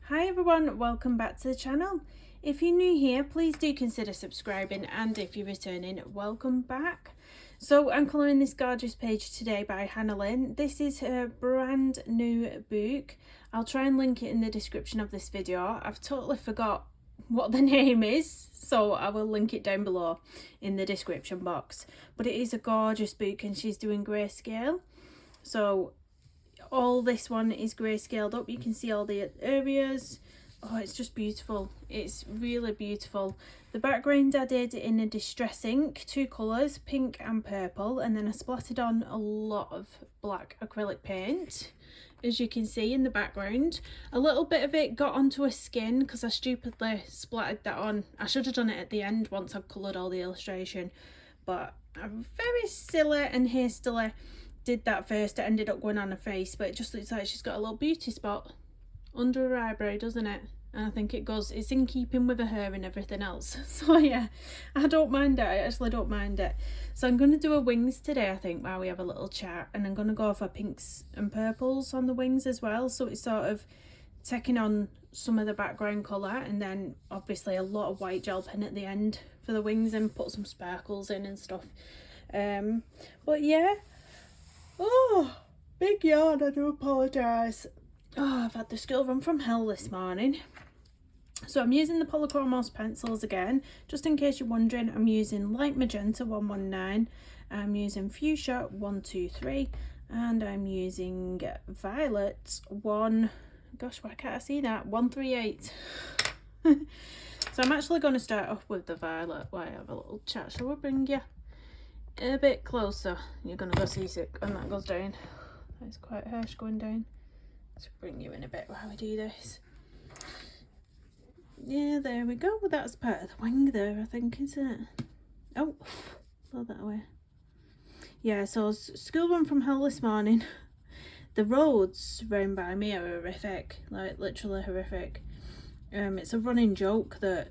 Hi everyone, welcome back to the channel. If you're new here, please do consider subscribing, and if you're returning, welcome back. So I'm colouring this gorgeous page today by Lynn. This is her brand new book. I'll try and link it in the description of this video. I've totally forgot what the name is, so I will link it down below in the description box. But it is a gorgeous book and she's doing grayscale. So all this one is grayscaled up. You can see all the areas. Oh, it's just beautiful. It's really beautiful. The background I did in a distress ink, two colours, pink and purple, and then I splattered on a lot of black acrylic paint, as you can see in the background. A little bit of it got onto a skin because I stupidly splattered that on. I should have done it at the end once I've coloured all the illustration, but I'm very silly and hastily did that first. It ended up going on her face, but it just looks like she's got a little beauty spot under her eyebrow, doesn't it? And I think it's in keeping with her hair and everything else. So yeah, I don't mind it. I actually don't mind it. So I'm going to do her wings today, I think, while we have a little chat, and I'm going to go for pinks and purples on the wings as well, so it's sort of taking on some of the background colour, and then obviously a lot of white gel pen at the end for the wings, and put some sparkles in and stuff. But yeah. Oh, big yawn, I do apologise. Oh, I've had the school run from hell this morning. So I'm using the Polychromos pencils again. Just in case you're wondering, I'm using light magenta 119, I'm using fuchsia 123, and I'm using violet gosh, why can't I see that? 138. So I'm actually going to start off with the violet while I have a little chat. Shall we bring you a bit closer? You're gonna go seasick when that goes down. It's quite harsh going down. Let's bring you in a bit while we do this. Yeah, there we go. That's part of the wing there, I think, isn't it? Oh, blow that away. Yeah, so school run from hell this morning. The roads round by me are horrific, like literally horrific. It's a running joke that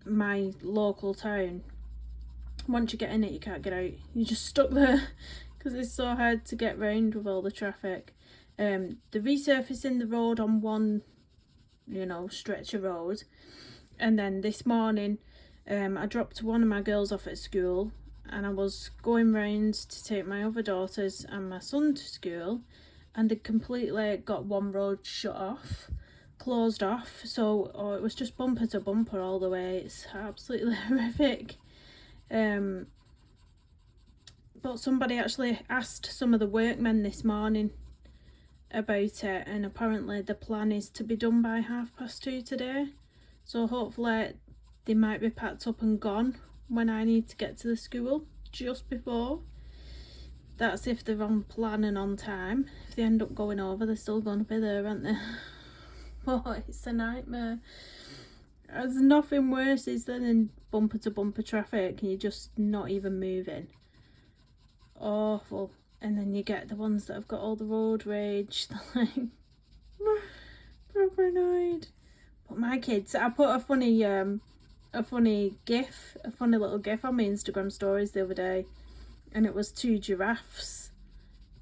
my local town, once you get in it, you can't get out. You're just stuck there because it's so hard to get round with all the traffic. They're resurfacing the road on one, stretch of road. And then this morning, I dropped one of my girls off at school, and I was going round to take my other daughters and my son to school, and they completely got one road shut off, closed off. So it was just bumper to bumper all the way. It's absolutely horrific. But somebody actually asked some of the workmen this morning about it, and apparently the plan is to be done by 2:30 today, so hopefully they might be packed up and gone when I need to get to the school just before. That's if they're on plan and on time. If they end up going over, they're still going to be there, aren't they? Oh, it's a nightmare. There's nothing worse is than in bumper to bumper traffic and you're just not even moving. Awful. And then you get the ones that have got all the road rage. They're like proper annoyed. But my kids, I put a funny little gif on my Instagram stories the other day, and it was two giraffes,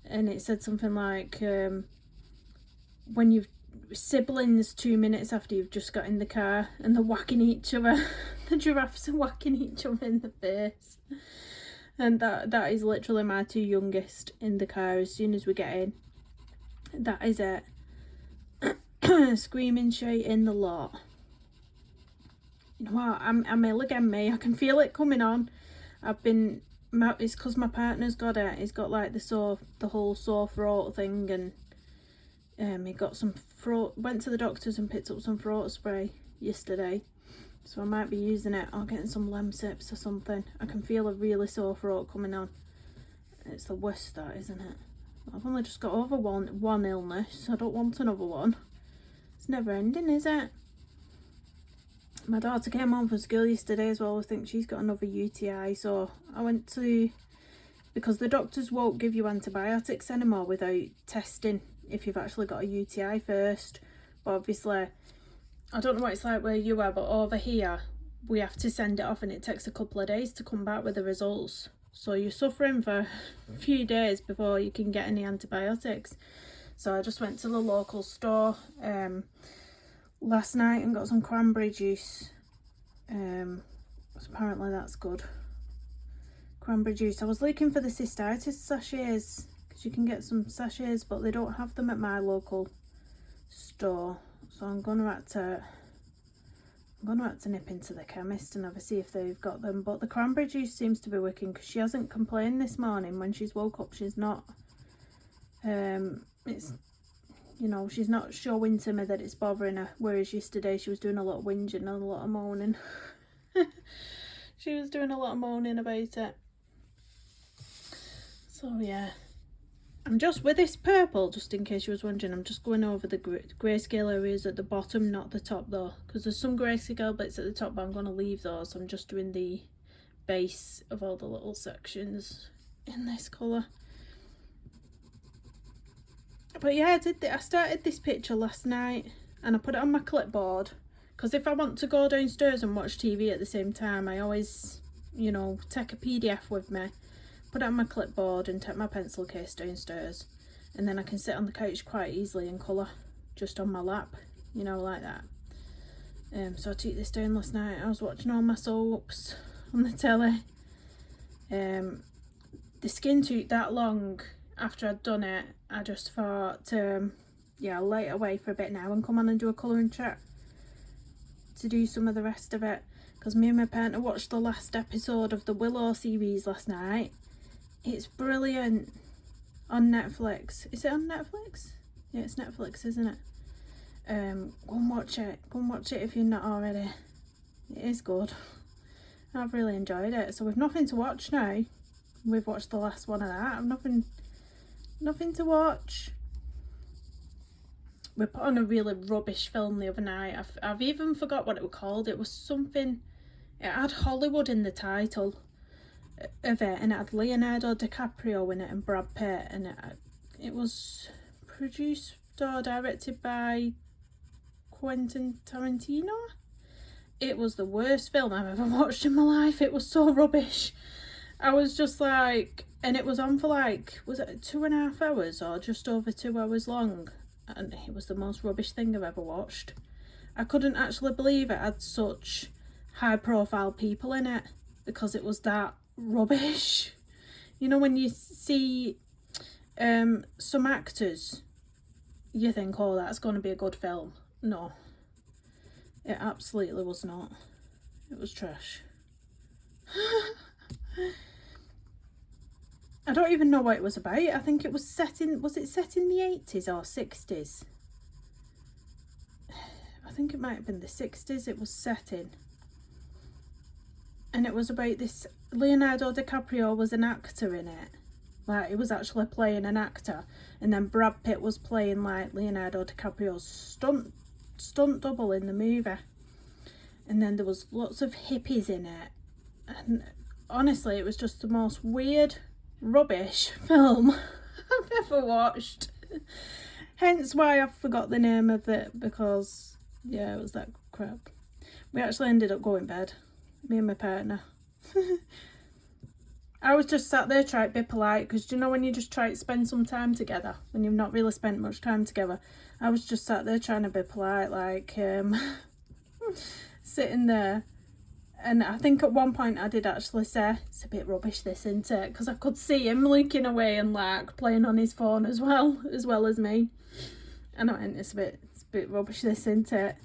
and it said something like when you've siblings 2 minutes after you've just got in the car and they're whacking each other. The giraffes are whacking each other in the face, and that is literally my two youngest in the car. As soon as we get in, that is it. Screaming straight in the lot. You know what, I'm ill again, me. I can feel it coming on. It's because my partner's got it. He's got like the whole sore throat thing, and he got some throat, went to the doctors and picked up some throat spray yesterday, so I might be using it or getting some Lemsips or something. I can feel a really sore throat coming on. It's the worst, that, isn't it? I've only just got over one illness. I don't want another one. It's never ending, is it? My daughter came home from school yesterday as well. I think she's got another UTI, so I went to, because the doctors won't give you antibiotics anymore without testing if you've actually got a UTI first. But obviously, I don't know what it's like where you are, but over here we have to send it off and it takes a couple of days to come back with the results. So you're suffering for a few days before you can get any antibiotics. So I just went to the local store last night and got some cranberry juice. So apparently that's good. Cranberry juice. I was looking for the cystitis sachets because you can get some sachets, but they don't have them at my local store. So I'm gonna have to nip into the chemist and have a see if they've got them. But the cranberry juice seems to be working because she hasn't complained this morning when she's woke up. She's not. It's, you know, she's not showing to me that it's bothering her. Whereas yesterday she was doing a lot of whinging and a lot of moaning. She was doing a lot of moaning about it. So yeah, I'm just with this purple, just in case you was wondering, I'm just going over the grayscale areas at the bottom, not the top though, because there's some grayscale bits at the top, but I'm going to leave those. I'm just doing the base of all the little sections in this colour. But yeah, I started this picture last night and I put it on my clipboard, because if I want to go downstairs and watch TV at the same time, I always, you know, take a PDF with me, put it on my clipboard and take my pencil case downstairs, and then I can sit on the couch quite easily and colour just on my lap, you know, like that. So I took this down last night. I was watching all my soaps on the telly. The skin took that long after I'd done it. I just thought, yeah, I'll lay it away for a bit now and come on and do a colouring chat to do some of the rest of it, because me and my partner watched the last episode of the Willow series last night. It's brilliant on Netflix. Is it on Netflix? Yeah, it's Netflix, isn't it? Go and watch it. Go and watch it if you're not already. It is good. I've really enjoyed it. So we've nothing to watch now. We've watched the last one of that. I've nothing to watch. We put on a really rubbish film the other night. I've even forgot what it was called. It was something, it had Hollywood in the title of it, and it had Leonardo DiCaprio in it and Brad Pitt, and it was produced or directed by Quentin Tarantino. It was the worst film I've ever watched in my life. It was so rubbish. I was just like, and it was on for like, was it 2.5 hours or just over 2 hours long? And it was the most rubbish thing I've ever watched. I couldn't actually believe it had such high profile people in it, because it was that rubbish. You know, when you see some actors, you think, oh, that's going to be a good film. No, it absolutely was not. It was trash. I don't even know what it was about. I think it was set in, was it set in the 80s or 60s? I think it might have been the 60s it was set in. And it was about this, Leonardo DiCaprio was an actor in it. Like, he was actually playing an actor. And then Brad Pitt was playing like Leonardo DiCaprio's stunt double in the movie. And then there was lots of hippies in it. And honestly, it was just the most weird, rubbish film I've ever watched. Hence why I forgot the name of it, because yeah, it was that crap. We actually ended up going to bed, me and my partner. I was just sat there trying to be polite, because you know when you just try to spend some time together when you've not really spent much time together. I was just sat there trying to be polite, like sitting there. And I think at one point I did actually say, it's a bit rubbish this, isn't it? Because I could see him looking away and like playing on his phone as well as me. And I went, it's a bit rubbish this, isn't it?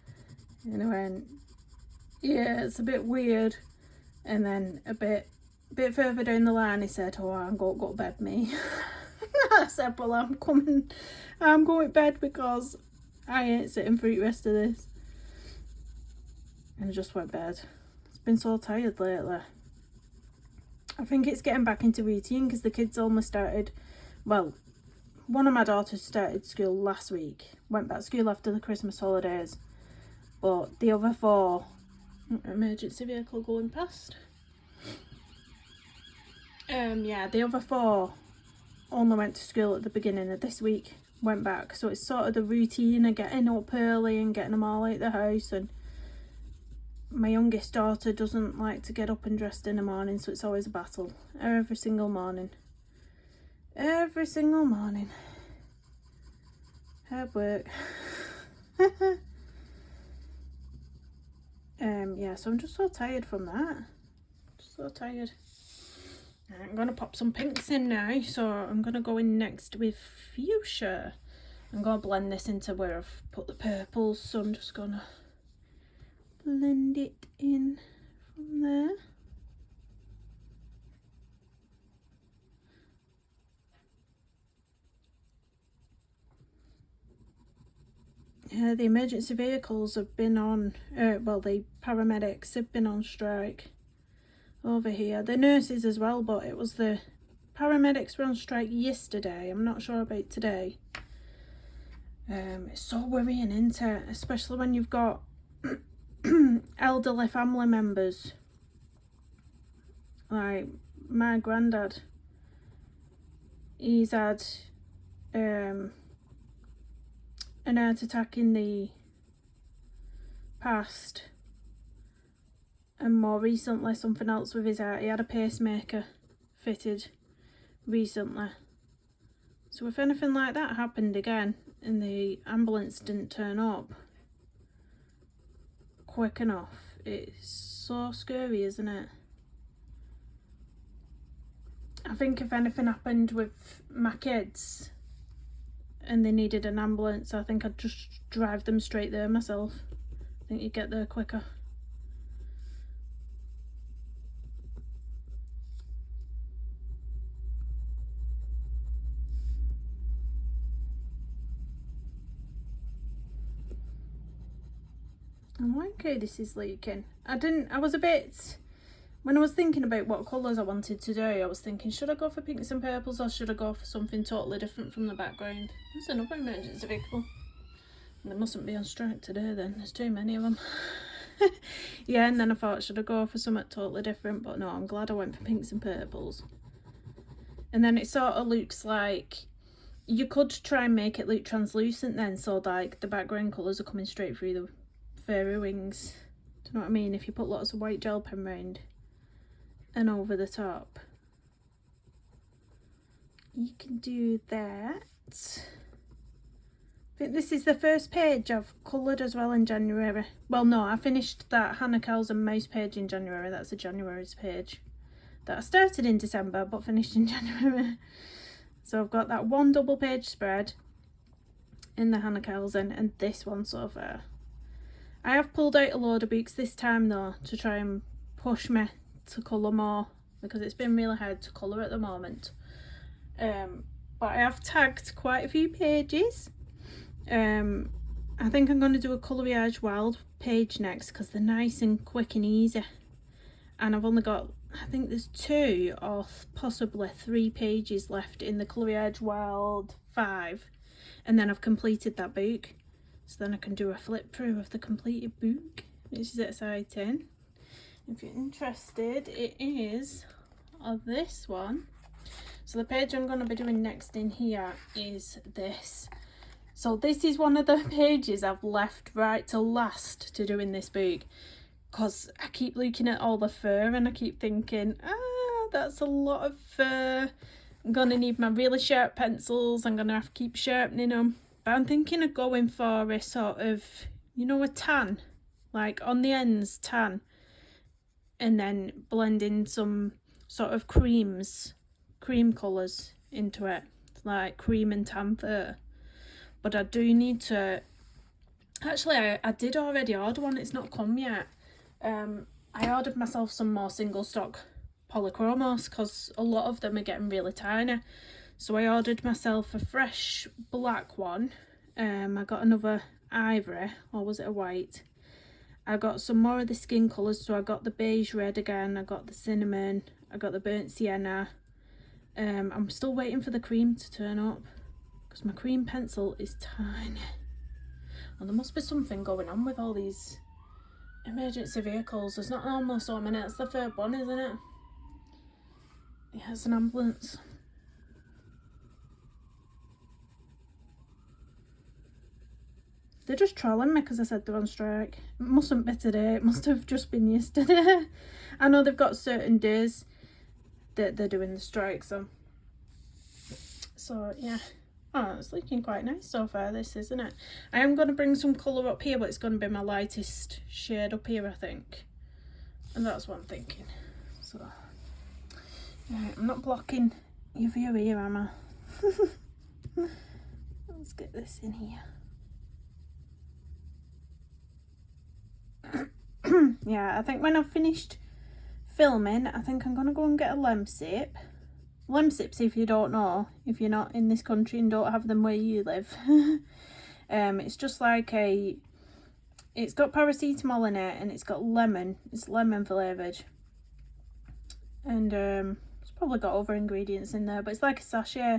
And I went, yeah, it's a bit weird. And then a bit further down the line he said, oh, I'm going to go to bed, me. I said, well, I'm going to bed because I ain't sitting through the rest of this. And I just went to bed. Been so tired lately. I think it's getting back into routine, because the kids only started, well, one of my daughters started school last week, went back to school after the Christmas holidays, but the other 4, emergency vehicle going past, yeah, the other 4 only went to school at the beginning of this week, went back, so it's sort of the routine of getting up early and getting them all out the house. And my youngest daughter doesn't like to get up and dressed in the morning, so it's always a battle every single morning. Hard work. Yeah, so I'm just so tired from that. Just so tired. I'm going to pop some pinks in now, so I'm going to go in next with fuchsia. I'm going to blend this into where I've put the purples, so I'm just going to blend it in from there. Yeah, the emergency vehicles have been on, well, the paramedics have been on strike over here. The nurses as well, but it was the paramedics were on strike yesterday. I'm not sure about today. It's so worrying, isn't it? Especially when you've got elderly family members. Like my granddad, he's had an heart attack in the past, and more recently something else with his heart. He had a pacemaker fitted recently. So if anything like that happened again and the ambulance didn't turn up quick enough, it's so scary, isn't it? I think if anything happened with my kids and they needed an ambulance, I think I'd just drive them straight there myself. I think you'd get there quicker. I like how this is leaking. I was a bit, when I was thinking about what colours I wanted to do, I was thinking, should I go for pinks and purples or should I go for something totally different from the background? There's another emergency vehicle. They mustn't be on strike today then, there's too many of them. Yeah, and then I thought, should I go for something totally different? But no, I'm glad I went for pinks and purples. And then it sort of looks like, you could try and make it look translucent then, so like the background colours are coming straight through the fairy wings. Do you know what I mean? If you put lots of white gel pen round and over the top, you can do that. I think this is the first page I've coloured as well in January. Well, no, I finished that Hannah Cows and Mouse page in January. That's a January's page that I started in December but finished in January. So I've got that one double page spread in the Hannah Cows and this one so far. I have pulled out a load of books this time though to try and push me to colour more, because it's been really hard to colour at the moment. But I have tagged quite a few pages. I think I'm going to do a Coloriage Wild page next because they're nice and quick and easy. And I've only got, I think there's 2 or possibly 3 pages left in the Coloriage Wild 5. And then I've completed that book. So then I can do a flip through of the completed book, which is exciting. If you're interested, it is this one. So the page I'm going to be doing next in here is this. So this is one of the pages I've left right to last to do in this book, because I keep looking at all the fur and I keep thinking, that's a lot of fur. I'm going to need my really sharp pencils. I'm going to have to keep sharpening them. But I'm thinking of going for a sort of, you know, a tan, like on the ends tan, and then blending some sort of cream colours into it, like cream and tan fur. But I do need to, actually I did already order one, it's not come yet. I ordered myself some more single stock polychromos because a lot of them are getting really tiny. So I ordered myself a fresh black one. I got another ivory, or was it a white? I got some more of the skin colours, so I got the beige red again, I got the cinnamon, I got the burnt sienna. I'm still waiting for the cream to turn up because my cream pencil is tiny. And there must be something going on with all these emergency vehicles. There's not almost so many, it's the third one, isn't it? Yeah, it's an ambulance. They're just trolling me because I said they're on strike. It mustn't be today, it must have just been yesterday. I know they've got certain days that they're doing the strike, so yeah. Oh, it's looking quite nice so far, this, isn't it? I am going to bring some colour up here, but it's going to be my lightest shade up here, I think. And that's what I'm thinking. So, right, I'm not blocking your view here, am I? Let's get this in here. Yeah, I think when I've finished filming, I think I'm going to go and get a lemsip. Lemsips, if you don't know, if you're not in this country and don't have them where you live, it's just like it's got paracetamol in it and it's got lemon. It's lemon flavoured. And it's probably got other ingredients in there, but it's like a sachet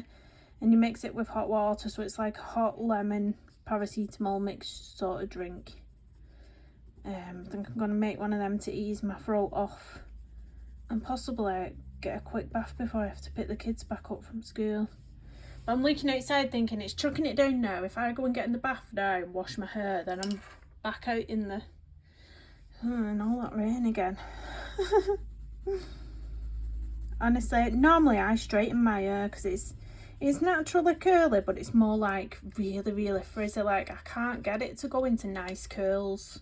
and you mix it with hot water, so it's like a hot lemon paracetamol mixed sort of drink. I think I'm going to make one of them to ease my throat off and possibly get a quick bath before I have to pick the kids back up from school. But I'm looking outside thinking it's chucking it down now. If I go and get in the bath now and wash my hair, then I'm back out in the and all that rain again. Honestly, normally I straighten my hair because it's naturally curly, but it's more like really frizzy. Like I can't get it to go into nice curls.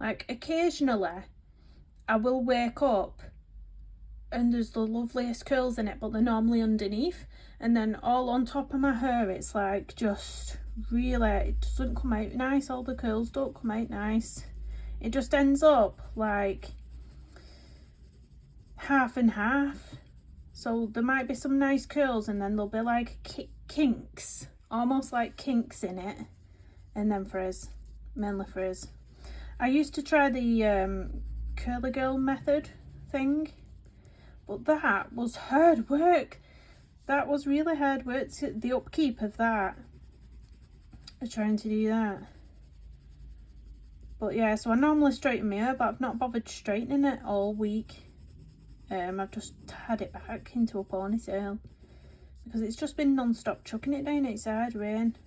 Like occasionally I will wake up and there's the loveliest curls in it, but they're normally underneath, and then all on top of my hair it's like just really, it doesn't come out nice. All the curls don't come out nice. It just ends up like half and half. So there might be some nice curls and then there'll be like kinks, almost like kinks in it, and then frizz, mainly frizz. I used to try the curly girl method thing, but that was hard work. That was really hard work, the upkeep of that, of trying to do that. But yeah, so I normally straighten my hair, but I've not bothered straightening it all week. I've just had it back into a ponytail because it's just been non-stop chucking it down outside rain.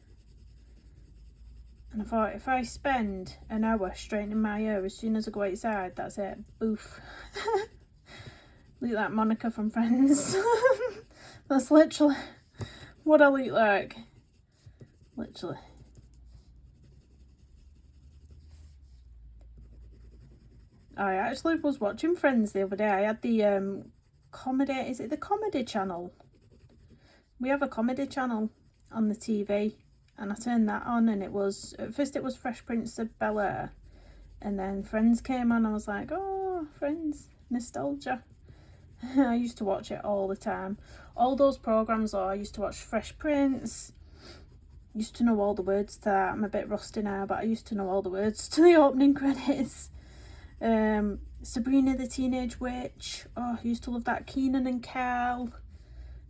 And I thought, if I spend an hour straightening my hair as soon as I go outside, that's it, boof. Look like Monica from Friends. That's literally what I look like. Literally. I actually was watching Friends the other day. I had the comedy, is it the comedy channel? We have a comedy channel on the TV. And I turned that on and it was, at first it was Fresh Prince of Bel-Air, and then Friends came on. I was like, oh, Friends, nostalgia. I used to watch it all the time. All those programmes, I used to watch Fresh Prince, used to know all the words to that. I'm a bit rusty now, but I used to know all the words to the opening credits. Sabrina the Teenage Witch, oh, I used to love that. Kenan and Kel.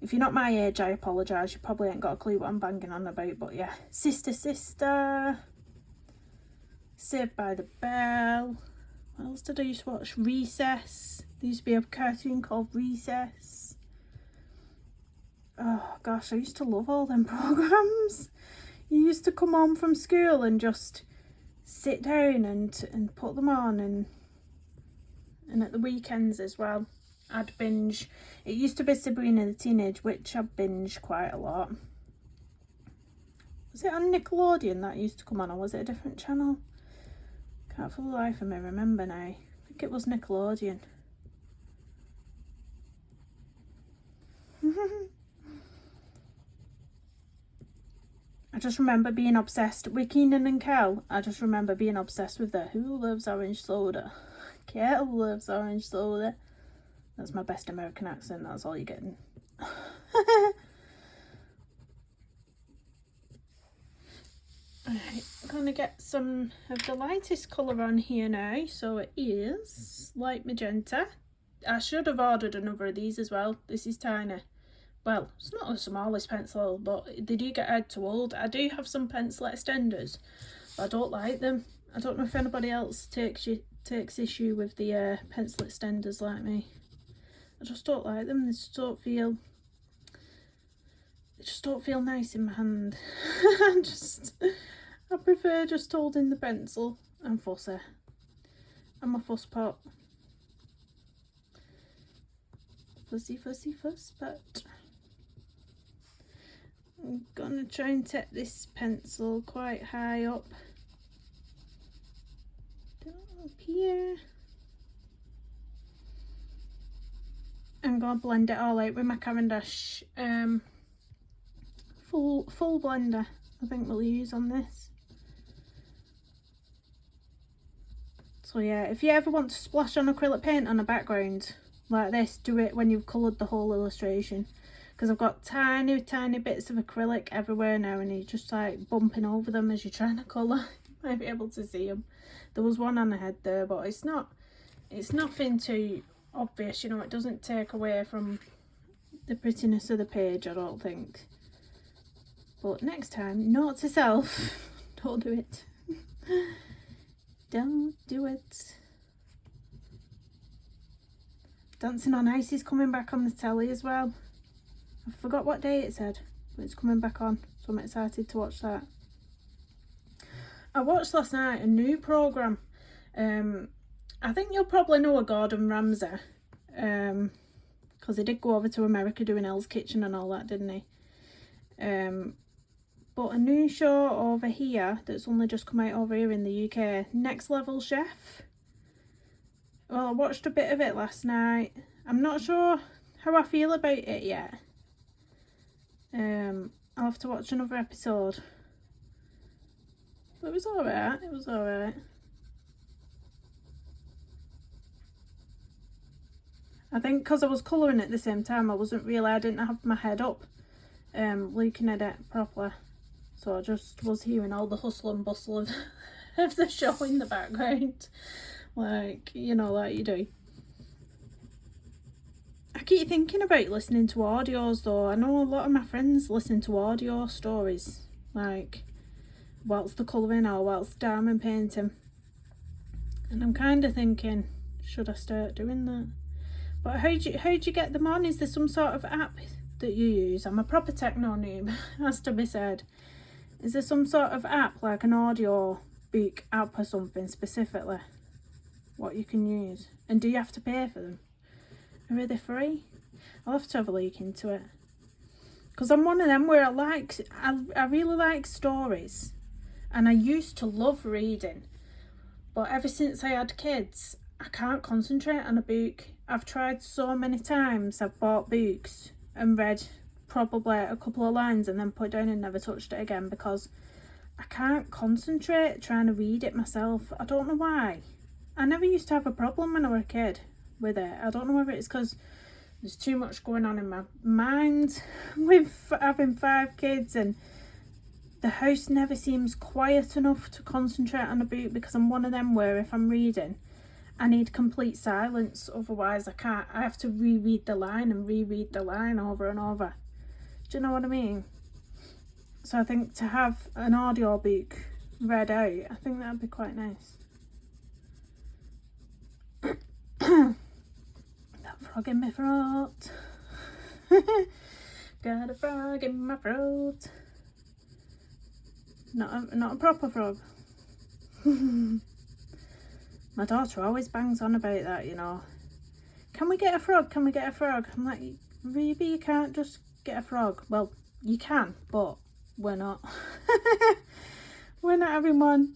If you're not my age, I apologise. You probably ain't got a clue what I'm banging on about, but yeah. Sister, Sister. Saved by the Bell. What else did I used to watch? Recess. There used to be a cartoon called Recess. Oh gosh, I used to love all them programmes. You used to come home from school and just sit down and put them on, and at the weekends as well. I'd binge. It used to be Sabrina the Teenage Witch. I binge quite a lot. Was it on Nickelodeon that used to come on, or was it a different channel? Can't for the life of me remember now. I think it was Nickelodeon. I just remember being obsessed with Kenan and Kel. I just remember being obsessed with the Who Loves Orange Soda? Kel loves orange soda. That's my best American accent, that's all you're getting. Alright, I'm going to get some of the lightest colour on here now. So it is light magenta. I should have ordered another of these as well. This is tiny. Well, it's not the smallest pencil, but they do get hard to hold. I do have some pencil extenders, but I don't like them. I don't know if anybody else takes issue with the pencil extenders like me. I just don't like them. They just don't feel nice in my hand. I prefer just holding the pencil. I'm fussy. I'm a fuss pot. Fussy, but I'm gonna try and take this pencil quite high up. Down up here. I'm gonna blend it all out with my Caran d'Ache full blender. I think we'll use on this. So yeah, if you ever want to splash on acrylic paint on a background like this, do it when you've coloured the whole illustration, because I've got tiny bits of acrylic everywhere now and you're just like bumping over them as you're trying to colour. You might be able to see them. There was one on the head there, but it's nothing too obvious, you know. It doesn't take away from the prettiness of the page, I don't think. But next time, note to self, don't do it. Don't do it. Dancing on Ice is coming back on the telly as well. I forgot what day it said, but it's coming back on, so I'm excited to watch that. I watched last night a new programme. I think you'll probably know a Gordon Ramsay, because he did go over to America doing Hell's Kitchen and all that, didn't he? But a new show over here that's only just come out over here in the UK, Next Level Chef. Well, I watched a bit of it last night. I'm not sure how I feel about it yet. I'll have to watch another episode. But it was alright, it was alright. I think because I was colouring at the same time, I didn't have my head up looking at it properly. So I just was hearing all the hustle and bustle of, of the show in the background. Like, you know, like you do. I keep thinking about listening to audios though. I know a lot of my friends listen to audio stories, like whilst they're colouring or whilst diamond painting. And I'm kind of thinking, should I start doing that? But how do you get them on? Is there some sort of app that you use? I'm a proper techno noob, has to be said. Is there some sort of app, like an audio book app or something specifically, what you can use? And do you have to pay for them? Are they free? I'll have to have a look into it. Because I'm one of them where I really like stories. And I used to love reading. But ever since I had kids, I can't concentrate on a book. I've tried so many times. I've bought books and read probably a couple of lines and then put it down and never touched it again, because I can't concentrate trying to read it myself. I don't know why. I never used to have a problem when I was a kid with it. I don't know whether it's because there's too much going on in my mind with having 5 kids, and the house never seems quiet enough to concentrate on a book, because I'm one of them where if I'm reading, I need complete silence, otherwise I can't. I have to reread the line and reread the line over and over. Do you know what I mean? So I think to have an audio book read out, I think that'd be quite nice. That frog in my throat. Got a frog in my throat. Not a proper frog. My daughter always bangs on about that, you know. Can we get a frog? Can we get a frog? I'm like, Ruby, you can't just get a frog. Well, you can, but we're not. We're not having one.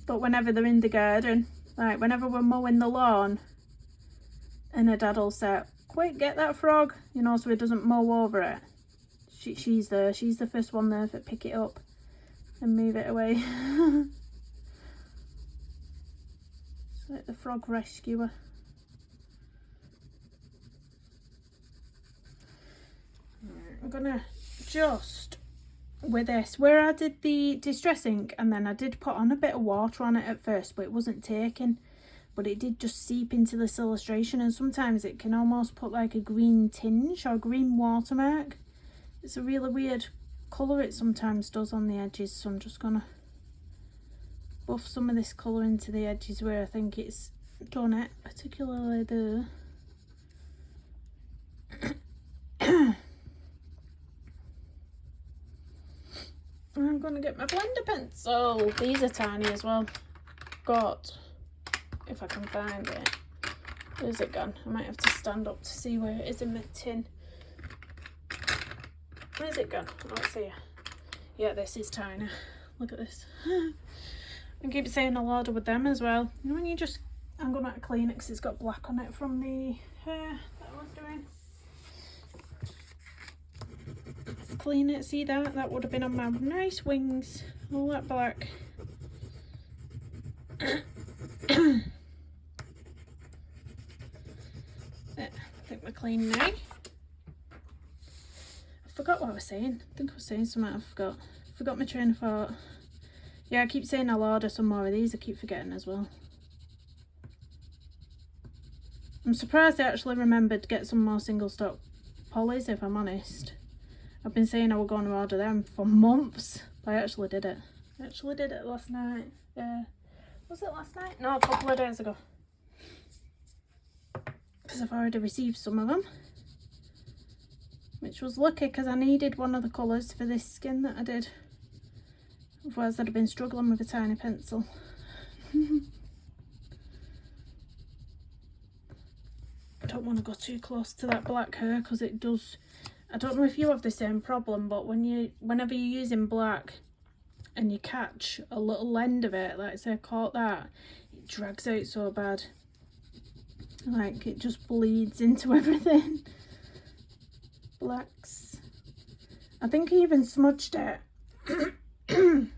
But whenever they're in the garden, like whenever we're mowing the lawn, and her dad will say, quick, get that frog, you know, so he doesn't mow over it. She's there. She's the first one there to pick it up and move it away. It's like the frog rescuer. I'm gonna just, with this, where I did the distressing, and then I did put on a bit of water on it at first, but it wasn't taking, but it did just seep into this illustration, and sometimes it can almost put like a green tinge or green watermark. It's a really weird colour it sometimes does on the edges, so I'm just gonna buff some of this colour into the edges where I think it's done it, particularly there. I'm gonna get my blender pencil. These are tiny as well. Got, if I can find it, Where's it gone? I might have to stand up to see where it is in the tin. Where's it gone? Oh, it's here. Yeah, this is tiny. Look at this. I keep saying I'll order with them as well. You know when you just... I'm going to clean it because it's got black on it from the hair that I was doing. Clean it, see that? That would have been on my nice wings. All that black. I think we're clean now. I forgot what I was saying. I think I was saying something I forgot. Forgot my train of thought. Yeah, I keep saying I'll order some more of these. I keep forgetting as well. I'm surprised I actually remembered to get some more single stock polys, if I'm honest. I've been saying I was going to order them for months, but I actually did it. I actually did it last night. Was it last night? No, a couple of days ago. Because I've already received some of them. Which was lucky because I needed one of the colours for this skin that I did. Otherwise I'd have been struggling with a tiny pencil. I don't want to go too close to that black hair because it does... I don't know if you have the same problem, but whenever you're using black and you catch a little end of it, like say I caught that, it drags out so bad. Like it just bleeds into everything. Blacks. I think I even smudged it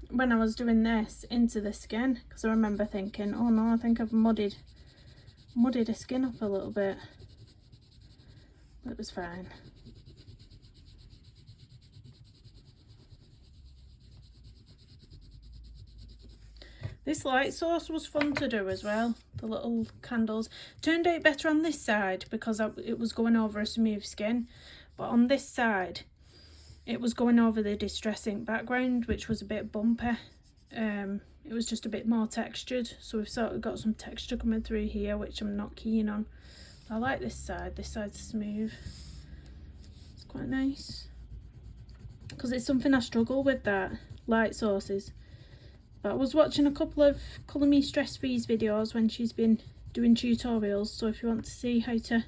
when I was doing this into the skin because I remember thinking, oh no, I think I've muddied the skin up a little bit. But it was fine. This light source was fun to do as well. The little candles turned out better on this side because it was going over a smooth skin, but on this side it was going over the Distress ink background, which was a bit bumpy. It was just a bit more textured, so we've sort of got some texture coming through here, which I'm not keen on. I like this side. This side's smooth. It's quite nice because it's something I struggle with, that light sources. But I was watching a couple of Colour Me Stress Freeze videos when she's been doing tutorials, so if you want to see how to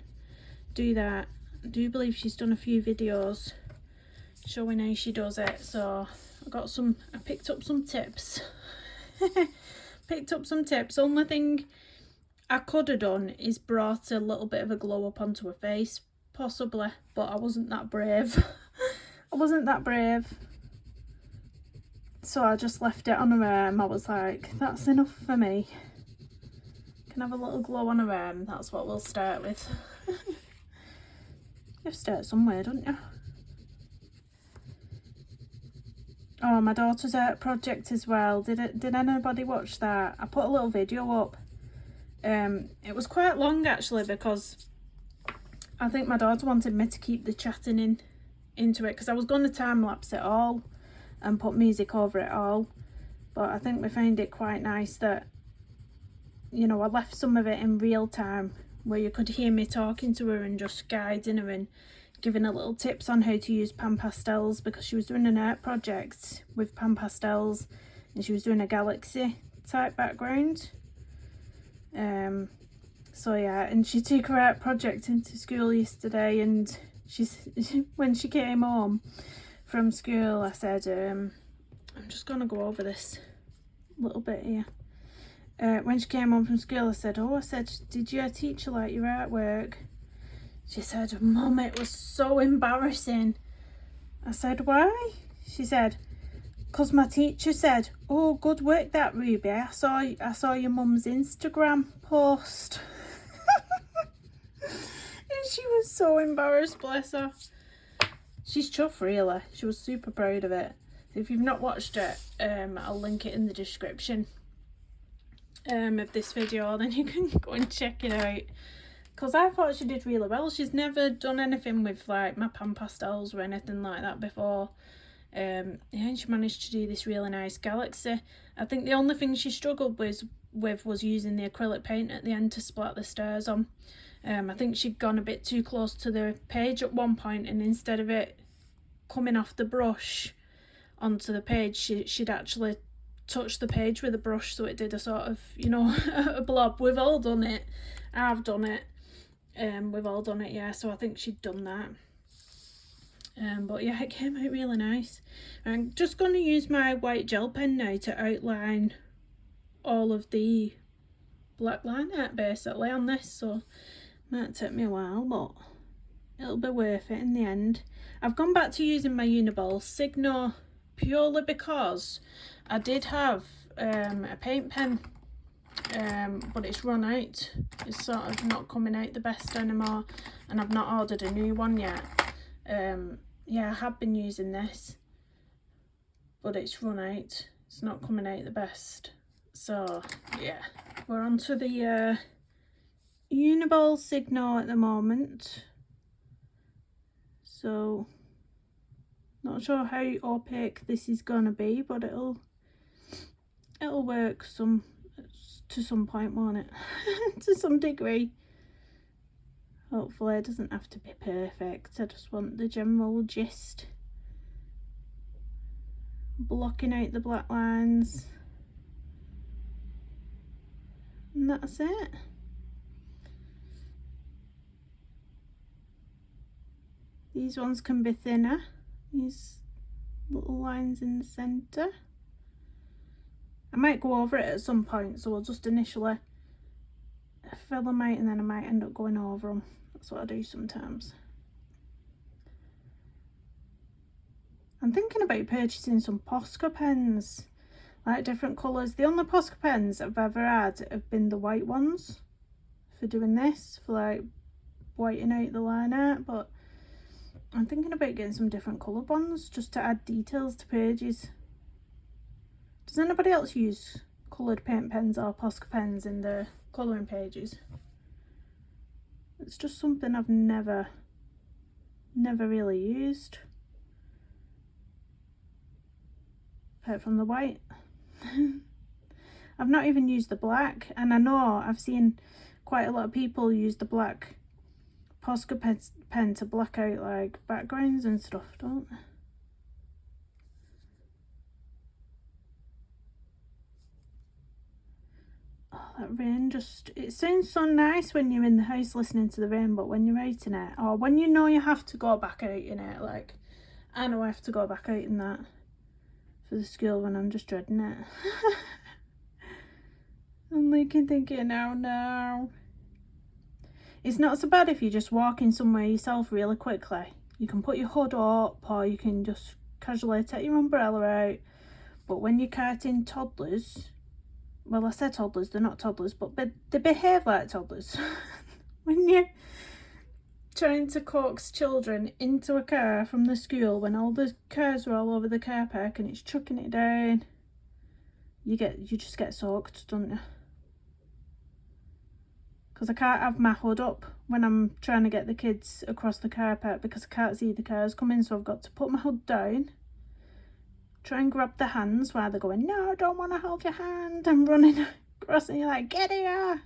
do that, I do believe she's done a few videos showing how she does it. So I picked up some tips. Picked up some tips. Only thing I could have done is brought a little bit of a glow up onto her face, possibly, but I wasn't that brave. I wasn't that brave. So I just left it on her arm. I was like, that's enough for me. Can have a little glow on her arm. That's what we'll start with. You have to start somewhere, don't you? Oh, my daughter's art project as well. Did anybody watch that? I put a little video up. It was quite long actually because I think my daughter wanted me to keep the chatting into it because I was going to time lapse it all and put music over it all, but I think we found it quite nice that, you know, I left some of it in real time where you could hear me talking to her and just guiding her and giving her little tips on how to use Pan Pastels, because she was doing an art project with Pan Pastels and she was doing a galaxy type background. So yeah, and she took her art project into school yesterday, and when she came home from school, I said, I'm just gonna go over this little bit here. When she came home from school, I said, did your teacher like your artwork? She said, Mum, it was so embarrassing. I said, why? She said, because my teacher said, oh, good work that, Ruby. I saw your mum's Instagram post. And she was so embarrassed, bless her. She's chuffed, really. She was super proud of it. If you've not watched it, I'll link it in the description of this video, then you can go and check it out. Because I thought she did really well. She's never done anything with like my Pan Pastels or anything like that before. Yeah, and she managed to do this really nice galaxy. I think the only thing she struggled with was using the acrylic paint at the end to splat the stars on. I think she'd gone a bit too close to the page at one point, and instead of it coming off the brush onto the page, she'd actually touched the page with a brush, so it did a sort of, you know, a blob. We've all done it. I've done it. We've all done it, yeah, so I think she'd done that. But yeah, it came out really nice. I'm just going to use my white gel pen now to outline all of the black line art basically on this, so it might take me a while, but it'll be worth it in the end. I've gone back to using my Uniball Signo purely because I did have a paint pen, but it's run out. It's sort of not coming out the best anymore, and I've not ordered a new one yet. Yeah, I have been using this, but it's run out. It's not coming out the best. So yeah, we're on to the Uniball Signo at the moment. So not sure how opaque this is gonna be, but it'll work to some point, won't it? To some degree. Hopefully it doesn't have to be perfect. I just want the general gist. Blocking out the black lines. And that's it. These ones can be thinner. These little lines in the centre. I might go over it at some point, so I'll just initially fill them out and then I might end up going over them. That's what I do sometimes. I'm thinking about purchasing some Posca pens, like different colours. The only Posca pens I've ever had have been the white ones for doing this, for like whitening out the line art, but I'm thinking about getting some different coloured ones just to add details to pages. Does anybody else use coloured paint pens or Posca pens in the colouring pages? It's just something I've never really used, apart from the white. I've not even used the black, and I know I've seen quite a lot of people use the black Posca pen to black out like backgrounds and stuff, don't they? That rain it sounds so nice when you're in the house listening to the rain, but when you're out in it, or when you know you have to go back out in it, like I know I have to go back out in that for the school when I'm just dreading it. I'm thinking, oh no. It's not so bad if you're just walking somewhere yourself really quickly. You can put your hood up, or you can just casually take your umbrella out. But when you're carting toddlers, well, I said toddlers, they're not toddlers, but they behave like toddlers. When you're trying to coax children into a car from the school when all the cars are all over the car park and it's chucking it down, you just get soaked, don't you? Because I can't have my hood up when I'm trying to get the kids across the car park because I can't see the cars coming, so I've got to put my hood down, try and grab the hands while they're going, no, I don't want to hold your hand, and running across, and you're like, get here.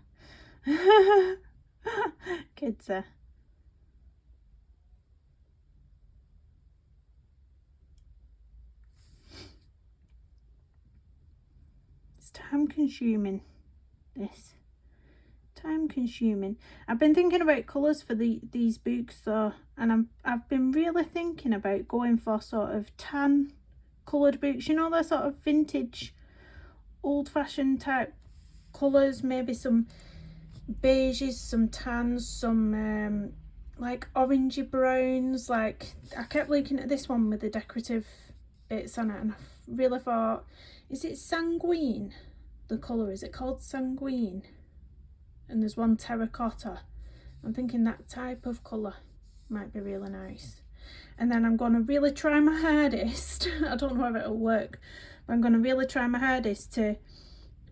Kids are. It's time consuming, this. Time consuming. I've been thinking about colours for these books though, and I've been really thinking about going for sort of tan coloured books, you know, they're sort of vintage old-fashioned type colours, maybe some beiges, some tans, some like orangey browns. Like I kept looking at this one with the decorative bits on it, and I really thought, is it sanguine, the colour? Is it called sanguine? And there's one terracotta. I'm thinking that type of colour might be really nice. And then I'm going to really try my hardest, I don't know if it'll work, but I'm going to really try my hardest to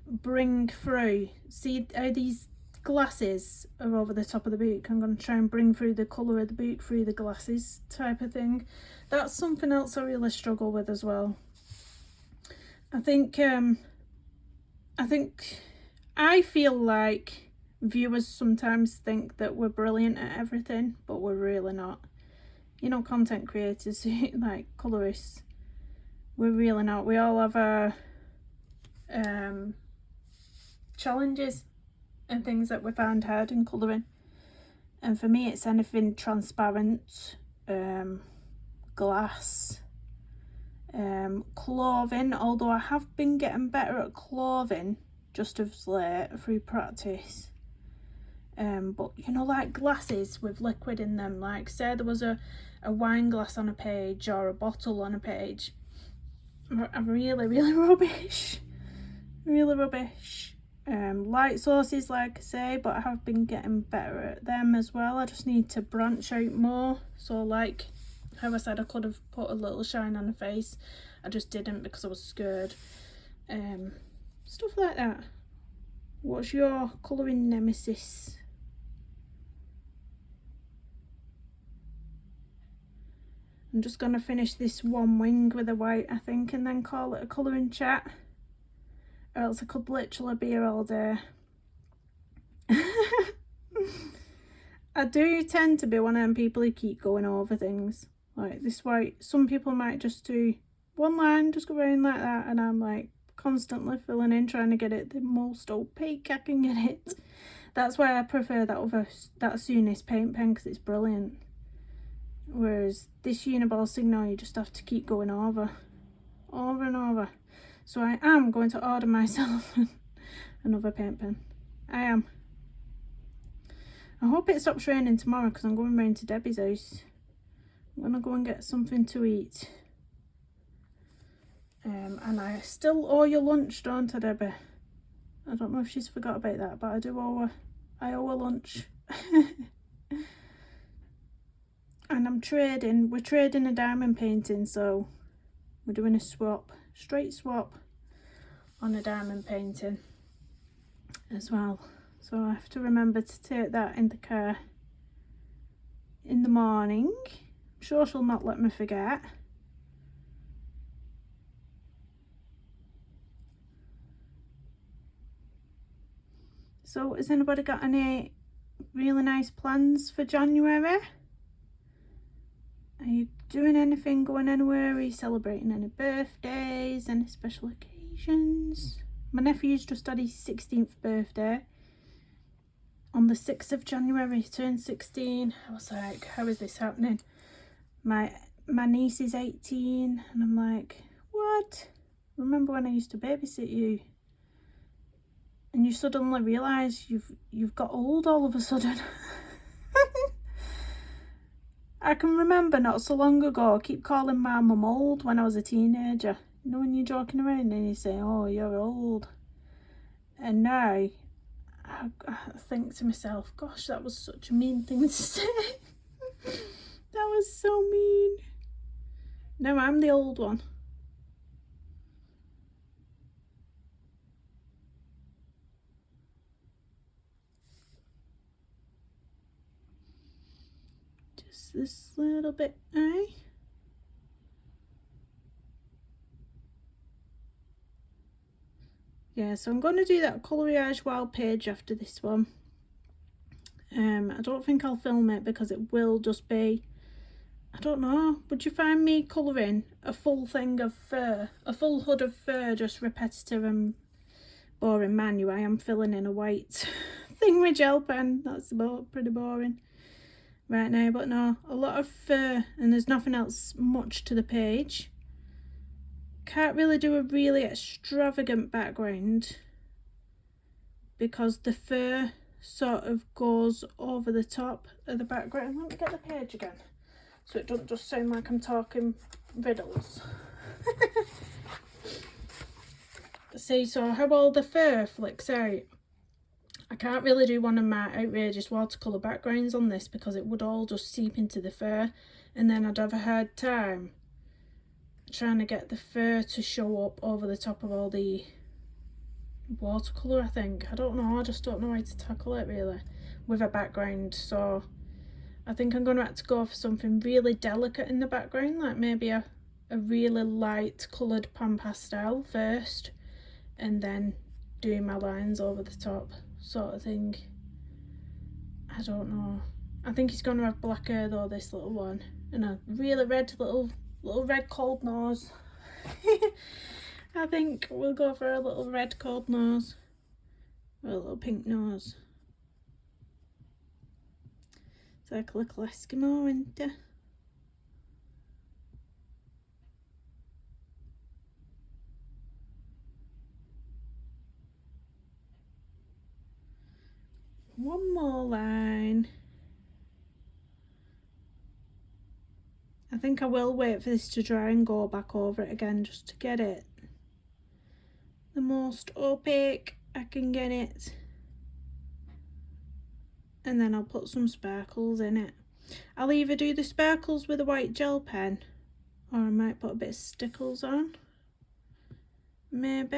bring through, see how these glasses are over the top of the book, I'm going to try and bring through the colour of the book through the glasses type of thing. That's something else I really struggle with as well. I feel like viewers sometimes think that we're brilliant at everything, but we're really not. You know, content creators, like colourists, we're really not. We all have our challenges and things that we find hard in colouring. And for me it's anything transparent, glass, clothing, although I have been getting better at clothing just of late through practice. But you know, like glasses with liquid in them, like say there was a wine glass on a page or a bottle on a page, I'm really rubbish. Really rubbish. Light sources, like I say, but I have been getting better at them as well. I just need to branch out more. So like how I said I could have put a little shine on the face, I just didn't because I was scared. Stuff like that. What's your colouring nemesis? I'm just going to finish this one wing with a white, I think, and then call it a colouring chat. Or else I could literally be here all day. I do tend to be one of them people who keep going over things. Like this white, some people might just do one line, just go around like that, and I'm like constantly filling in, trying to get it the most opaque I can get it. That's why I prefer that Sunis paint pen, because it's brilliant. Whereas this Uniball Signal, you just have to keep going over and over. So I am going to order myself another paint pen. I am. I hope it stops raining tomorrow because I'm going round to Debbie's house. I'm going to go and get something to eat. And I still owe you lunch, don't I, Debbie? I don't know if she's forgot about that, but I do owe her. I owe her lunch. And we're trading a diamond painting, so we're doing a swap. Straight swap on a diamond painting as well, so I have to remember to take that in the car in the morning. I'm sure she'll not let me forget. So has anybody got any really nice plans for January? Are you doing anything, going anywhere? Are you celebrating any birthdays, any special occasions? My nephew's just had his 16th birthday on the 6th of January. He turned 16. I was like, how is this happening? My niece is 18 and I'm like, what? Remember when I used to babysit you? And you suddenly realise you've got old all of a sudden. I can remember not so long ago, I keep calling my mum old when I was a teenager. You know when you're joking around and you say, oh, you're old. And now I think to myself, gosh, that was such a mean thing to say. That was so mean. Now I'm the old one. Just this little bit, eh? Yeah, so I'm going to do that Coloriage Wild page after this one. I don't think I'll film it because it will just be, I don't know, would you find me colouring a full thing of fur, a full hood of fur, just repetitive and boring? Man, I am filling in a white thing with gel pen. That's pretty boring right now, but no, a lot of fur, and there's nothing else much to the page. Can't really do a really extravagant background because the fur sort of goes over the top of the background. Let me get the page again so it doesn't just sound like I'm talking riddles. See, so how all the fur flicks out. I can't really do one of my outrageous watercolour backgrounds on this because it would all just seep into the fur, and then I'd have a hard time trying to get the fur to show up over the top of all the watercolour, I think. I don't know, I just don't know how to tackle it really with a background. So I think I'm going to have to go for something really delicate in the background, like maybe a really light coloured Pan Pastel first, and then doing my lines over the top sort of thing. I don't know. I think he's going to have black hair though, this little one, and a really red little red cold nose. I think we'll go for a little red cold nose or a little pink nose. It's like a little Eskimo, isn't it? One more line. I think I will wait for this to dry and go back over it again just to get it the most opaque I can get it. And then I'll put some sparkles in it. I'll either do the sparkles with a white gel pen, or I might put a bit of stickles on. Maybe.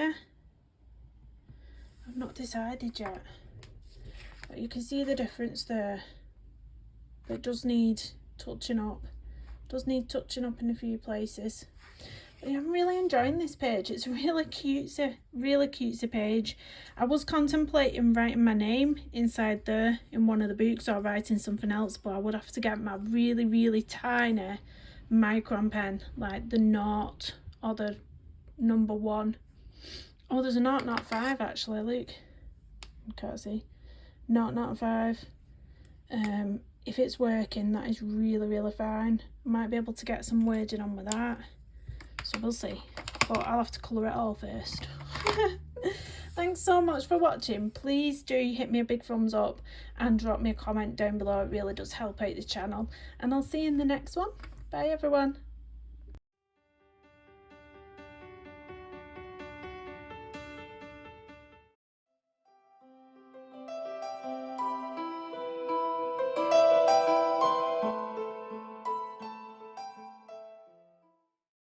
I've not decided yet. But you can see the difference there. It does need touching up. Does need touching up in a few places. But yeah, I'm really enjoying this page. It's really cutesy page. I was contemplating writing my name inside there in one of the books, or writing something else, but I would have to get my really tiny micron pen, like the 0 or the number 1. Oh, there's a 0.5 actually, look. You can't see. 0.5. If it's working, that is really fine. I might be able to get some wording on with that, so we'll see, but I'll have to colour it all first. Thanks so much for watching. Please do hit me a big thumbs up and drop me a comment down below. It really does help out the channel, and I'll see you in the next one. Bye everyone.